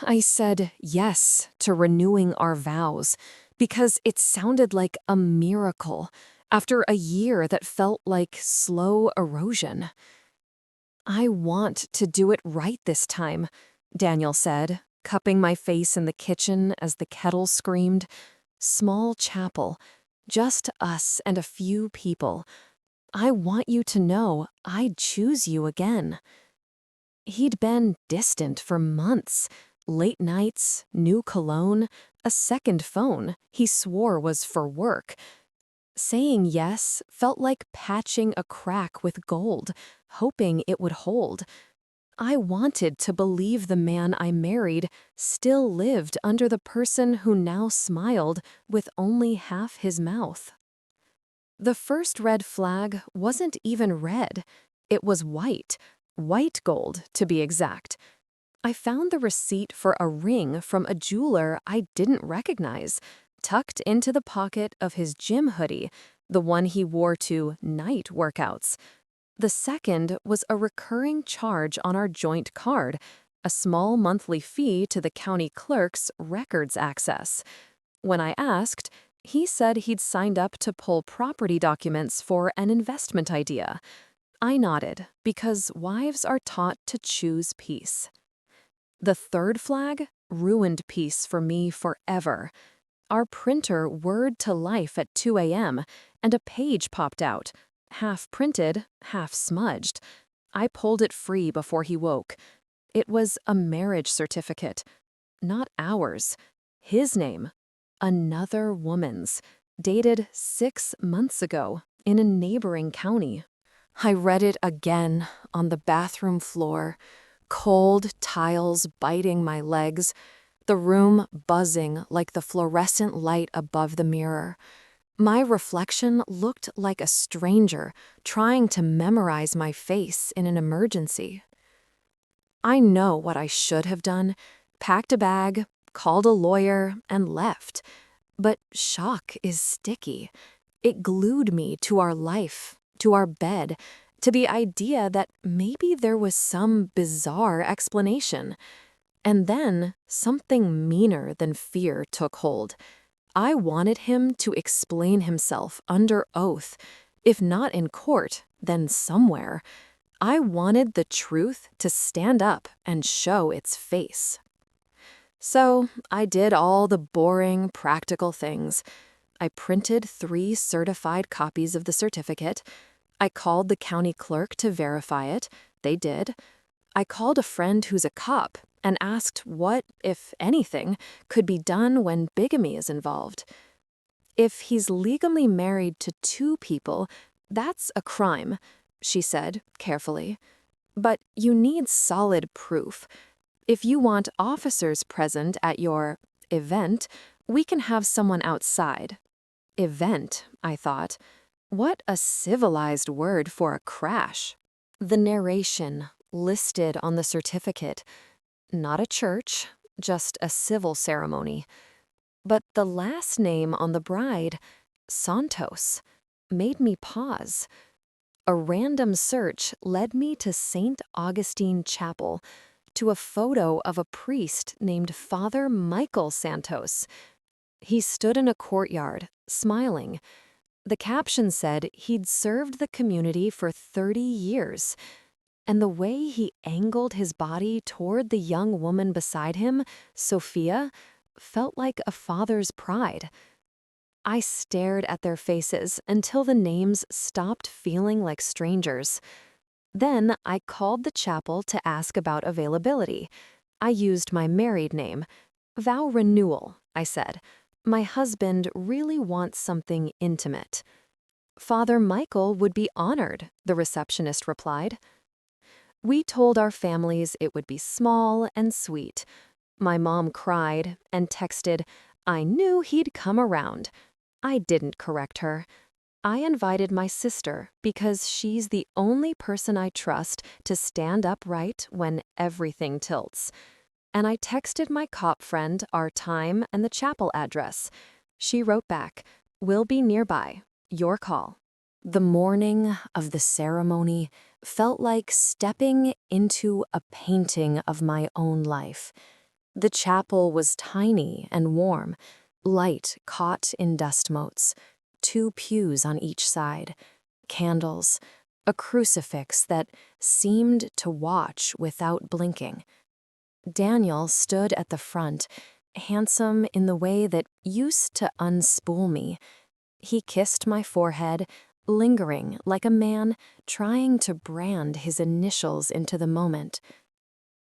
I said yes to renewing our vows because it sounded like a miracle after a year that felt like slow erosion. I want to do it right this time, Daniel said, cupping my face in the kitchen as the kettle screamed. Small chapel, just us and a few people. I want you to know I'd choose you again. He'd been distant for months. Late nights, new cologne, a second phone he swore was for work. Saying yes felt like patching a crack with gold, hoping it would hold. I wanted to believe the man I married still lived under the person who now smiled with only half his mouth. The first red flag wasn't even red. It was white gold to be exact. I found the receipt for a ring from a jeweler I didn't recognize, tucked into the pocket of his gym hoodie, the one he wore to night workouts. The second was a recurring charge on our joint card, a small monthly fee to the county clerk's records access. When I asked, he said he'd signed up to pull property documents for an investment idea. I nodded, because wives are taught to choose peace. The third flag ruined peace for me forever. Our printer whirred to life at 2 a.m., and a page popped out, half printed, half smudged. I pulled it free before he woke. It was a marriage certificate. Not ours. His name. Another woman's. Dated 6 months ago in a neighboring county. I read it again on the bathroom floor. Cold tiles biting my legs, the room buzzing like the fluorescent light above the mirror. My reflection looked like a stranger trying to memorize my face in an emergency. I know what I should have done, packed a bag, called a lawyer, and left. But shock is sticky. It glued me to our life, to our bed, to the idea that maybe there was some bizarre explanation. And then something meaner than fear took hold. I wanted him to explain himself under oath, if not in court, then somewhere. I wanted the truth to stand up and show its face. So I did all the boring, practical things. I printed 3 certified copies of the certificate. I called the county clerk to verify it. They did. I called a friend who's a cop and asked what, if anything, could be done when bigamy is involved. If he's legally married to 2 people, that's a crime, she said carefully. But you need solid proof. If you want officers present at your event, we can have someone outside. Event, I thought. What a civilized word for a crash. The narration listed on the certificate. Not a church, just a civil ceremony. But the last name on the bride, Santos, made me pause. A random search led me to St. Augustine Chapel, to a photo of a priest named Father Michael Santos. He stood in a courtyard, smiling. The caption said he'd served the community for 30 years. And the way he angled his body toward the young woman beside him, Sophia, felt like a father's pride. I stared at their faces until the names stopped feeling like strangers. Then I called the chapel to ask about availability. I used my married name. Vow Renewal, I said. My husband really wants something intimate. Father Michael would be honored, the receptionist replied. We told our families it would be small and sweet. My mom cried and texted, I knew he'd come around. I didn't correct her. I invited my sister because she's the only person I trust to stand upright when everything tilts. And I texted my cop friend our time and the chapel address. She wrote back, "We'll be nearby. Your call." The morning of the ceremony felt like stepping into a painting of my own life. The chapel was tiny and warm, light caught in dust motes, 2 pews on each side, candles, a crucifix that seemed to watch without blinking. Daniel stood at the front, handsome in the way that used to unspool me. He kissed my forehead, lingering like a man trying to brand his initials into the moment.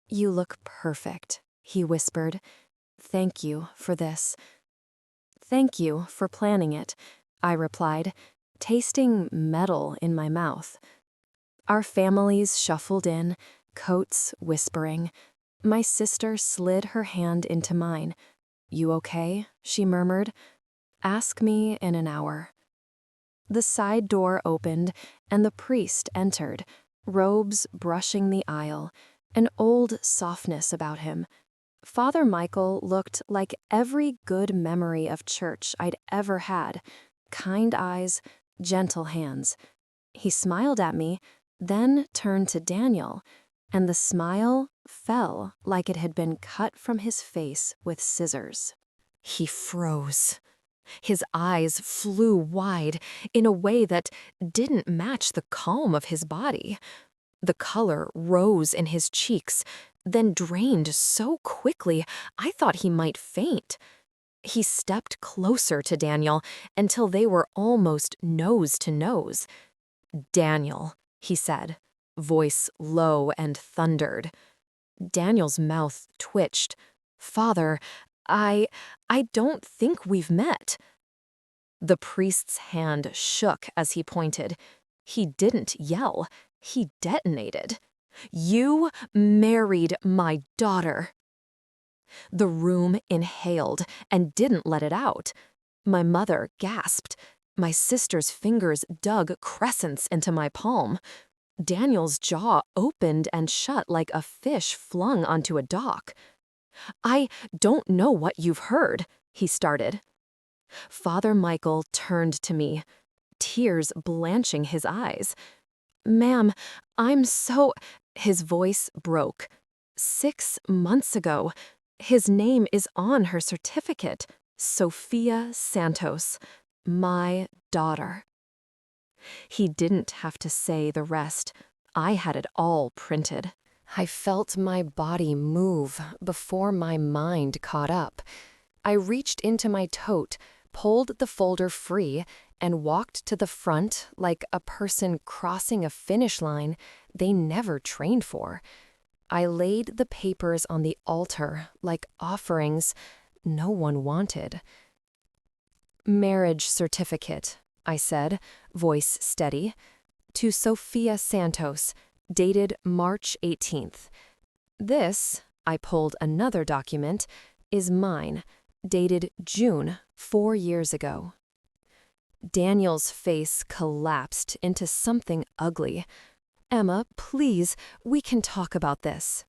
"You look perfect," he whispered. "Thank you for this." "Thank you for planning it," I replied, tasting metal in my mouth. Our families shuffled in, coats whispering. My sister slid her hand into mine. "You okay?" she murmured. "Ask me in an hour." The side door opened, and the priest entered, robes brushing the aisle, an old softness about him. Father Michael looked like every good memory of church I'd ever had. Kind eyes, gentle hands. He smiled at me, then turned to Daniel, and the smile fell like it had been cut from his face with scissors. He froze. His eyes flew wide in a way that didn't match the calm of his body. The color rose in his cheeks, then drained so quickly I thought he might faint. He stepped closer to Daniel until they were almost nose to nose. "Daniel," he said, voice low and thundered. Daniel's mouth twitched. "Father, I don't think we've met." The priest's hand shook as he pointed. He didn't yell. He detonated. "You married my daughter." The room inhaled and didn't let it out. My mother gasped. My sister's fingers dug crescents into my palm. Daniel's jaw opened and shut like a fish flung onto a dock. "I don't know what you've heard," he started. Father Michael turned to me, tears blanching his eyes. "Ma'am, I'm so—" His voice broke. "6 months ago. His name is on her certificate. Sophia Santos. My daughter." He didn't have to say the rest. I had it all printed. I felt my body move before my mind caught up. I reached into my tote, pulled the folder free, and walked to the front like a person crossing a finish line they never trained for. I laid the papers on the altar like offerings no one wanted. "Marriage certificate," I said, voice steady. "To Sophia Santos, dated March 18th. This," I pulled another document, "is mine, dated June 4 years ago." Daniel's face collapsed into something ugly. "Emma, please, we can talk about this."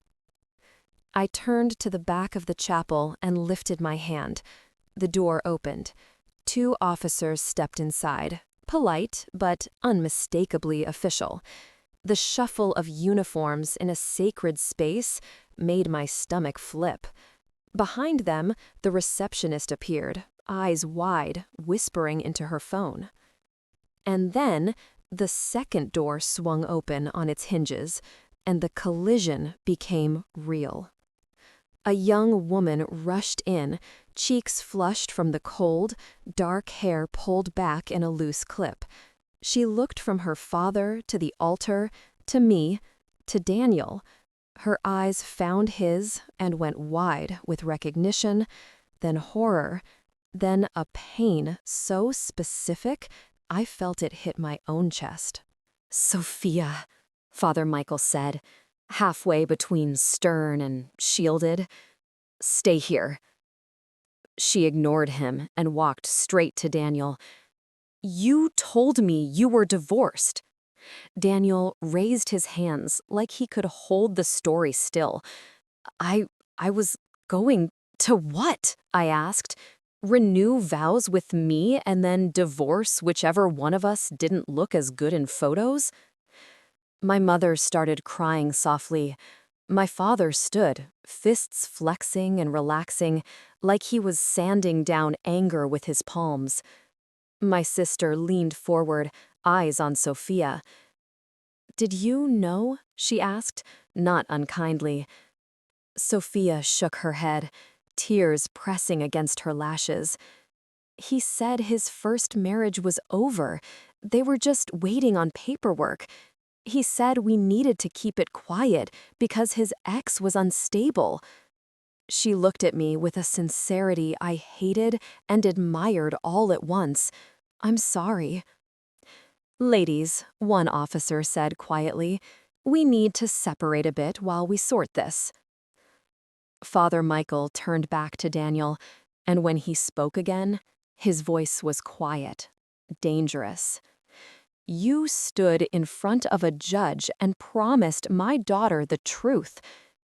I turned to the back of the chapel and lifted my hand. The door opened. 2 officers stepped inside, polite but unmistakably official. The shuffle of uniforms in a sacred space made my stomach flip. Behind them, the receptionist appeared, eyes wide, whispering into her phone. And then, the second door swung open on its hinges, and the collision became real. A young woman rushed in, cheeks flushed from the cold, dark hair pulled back in a loose clip. She looked from her father to the altar, to me, to Daniel. Her eyes found his and went wide with recognition, then horror, then a pain so specific I felt it hit my own chest. "Sophia," Father Michael said, halfway between stern and shielded. "Stay here." She ignored him and walked straight to Daniel. "You told me you were divorced." Daniel raised his hands like he could hold the story still. I was going to what?" I asked. "Renew vows with me and then divorce whichever one of us didn't look as good in photos?" My mother started crying softly. My father stood, fists flexing and relaxing, like he was sanding down anger with his palms. My sister leaned forward, eyes on Sophia. "Did you know?" she asked, not unkindly. Sophia shook her head, tears pressing against her lashes. "He said his first marriage was over. They were just waiting on paperwork. He said we needed to keep it quiet because his ex was unstable." She looked at me with a sincerity I hated and admired all at once. "I'm sorry." "Ladies," one officer said quietly, "we need to separate a bit while we sort this." Father Michael turned back to Daniel, and when he spoke again, his voice was quiet, dangerous. "You stood in front of a judge and promised my daughter the truth.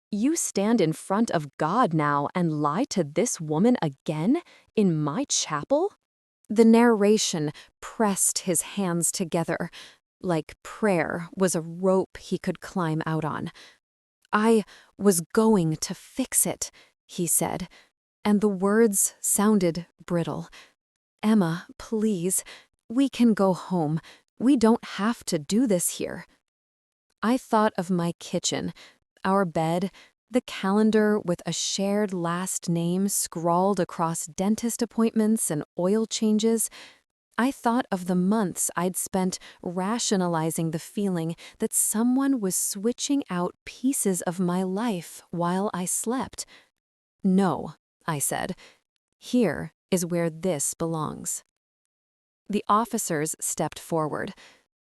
You stand in front of God now and lie to this woman again in my chapel?" The narration pressed his hands together, like prayer was a rope he could climb out on. "I was going to fix it," he said, and the words sounded brittle. "Emma, please, we can go home. We don't have to do this here." I thought of my kitchen, our bed, the calendar with a shared last name scrawled across dentist appointments and oil changes. I thought of the months I'd spent rationalizing the feeling that someone was switching out pieces of my life while I slept. "No," I said. "Here is where this belongs." The officers stepped forward.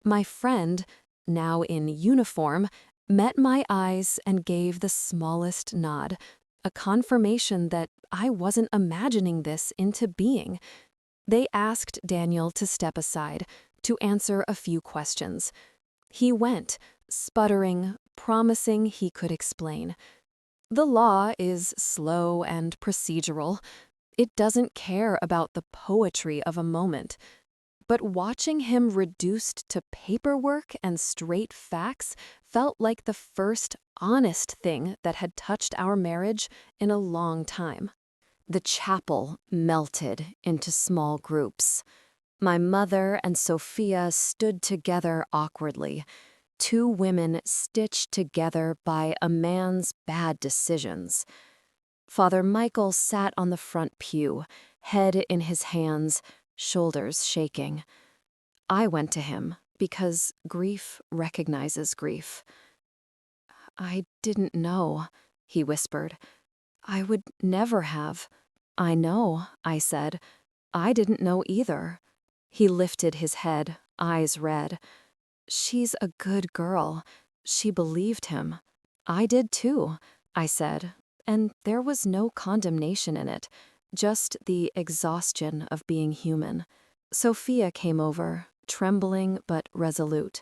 My friend, now in uniform, met my eyes and gave the smallest nod, a confirmation that I wasn't imagining this into being. They asked Daniel to step aside, to answer a few questions. He went, sputtering, promising he could explain. The law is slow and procedural. It doesn't care about the poetry of a moment. But watching him reduced to paperwork and straight facts felt like the first honest thing that had touched our marriage in a long time. The chapel melted into small groups. My mother and Sophia stood together awkwardly, two women stitched together by a man's bad decisions. Father Michael sat on the front pew, head in his hands, shoulders shaking. I went to him because grief recognizes grief. "I didn't know," he whispered. "I would never have." "I know," I said. "I didn't know either." He lifted his head, eyes red. "She's a good girl." She believed him. "I did too," I said, and there was no condemnation in it, just the exhaustion of being human. Sophia came over, trembling but resolute.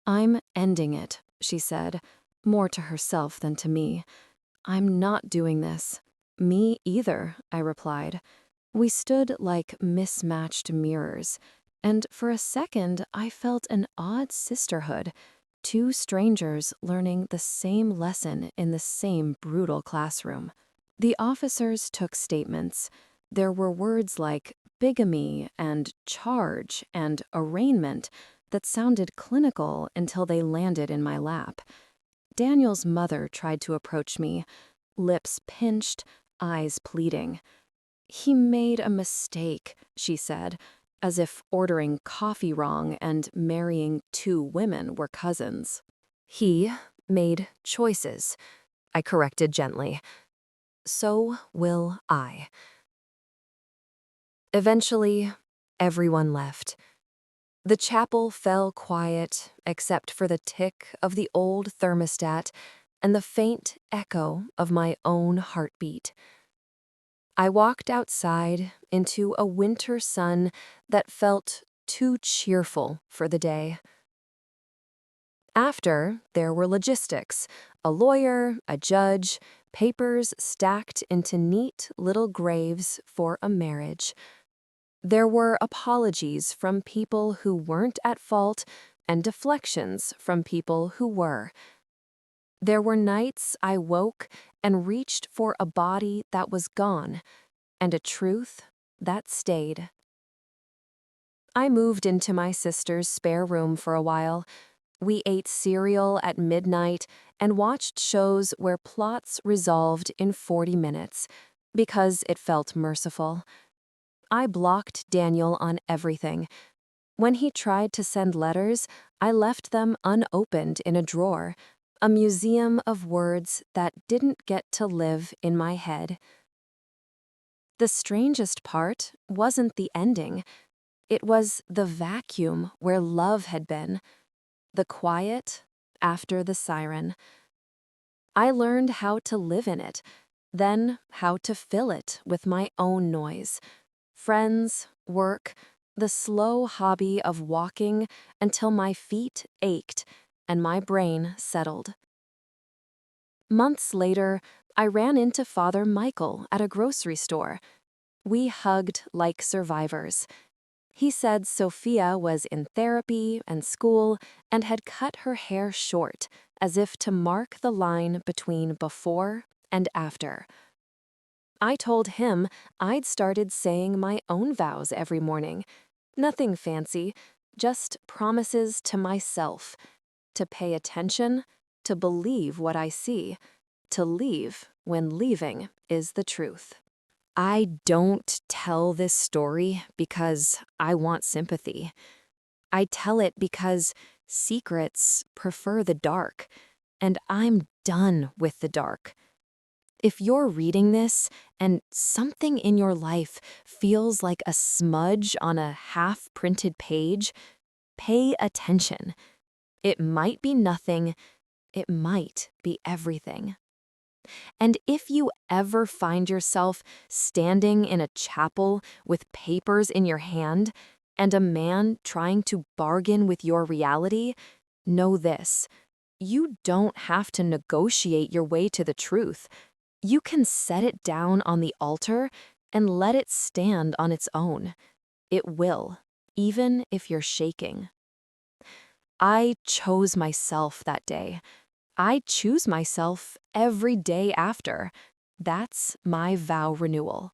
"I'm ending it," she said, more to herself than to me. "I'm not doing this." "Me either," I replied. We stood like mismatched mirrors, and for a second I felt an odd sisterhood, two strangers learning the same lesson in the same brutal classroom. The officers took statements. There were words like bigamy and charge and arraignment that sounded clinical until they landed in my lap. Daniel's mother tried to approach me, lips pinched, eyes pleading. "He made a mistake," she said, as if ordering coffee wrong and marrying two women were cousins. "He made choices," I corrected gently. "So will I." Eventually, everyone left. The chapel fell quiet except for the tick of the old thermostat and the faint echo of my own heartbeat. I walked outside into a winter sun that felt too cheerful for the day. After, there were logistics, a lawyer, a judge, papers stacked into neat little graves for a marriage. There were apologies from people who weren't at fault and deflections from people who were. There were nights I woke and reached for a body that was gone, and a truth that stayed. I moved into my sister's spare room for a while. We ate cereal at midnight and watched shows where plots resolved in 40 minutes, because it felt merciful. I blocked Daniel on everything. When he tried to send letters, I left them unopened in a drawer, a museum of words that didn't get to live in my head. The strangest part wasn't the ending. It was the vacuum where love had been, the quiet after the siren. I learned how to live in it, then how to fill it with my own noise. Friends, work, the slow hobby of walking until my feet ached and my brain settled. Months later, I ran into Father Michael at a grocery store. We hugged like survivors. He said Sophia was in therapy and school and had cut her hair short, as if to mark the line between before and after. I told him I'd started saying my own vows every morning. Nothing fancy, just promises to myself, to pay attention, to believe what I see, to leave when leaving is the truth. I don't tell this story because I want sympathy. I tell it because secrets prefer the dark, and I'm done with the dark. If you're reading this and something in your life feels like a smudge on a half-printed page, pay attention. It might be nothing, it might be everything. And if you ever find yourself standing in a chapel with papers in your hand and a man trying to bargain with your reality, know this: you don't have to negotiate your way to the truth. You can set it down on the altar and let it stand on its own. It will, even if you're shaking. I chose myself that day. I choose myself every day after. That's my vow renewal.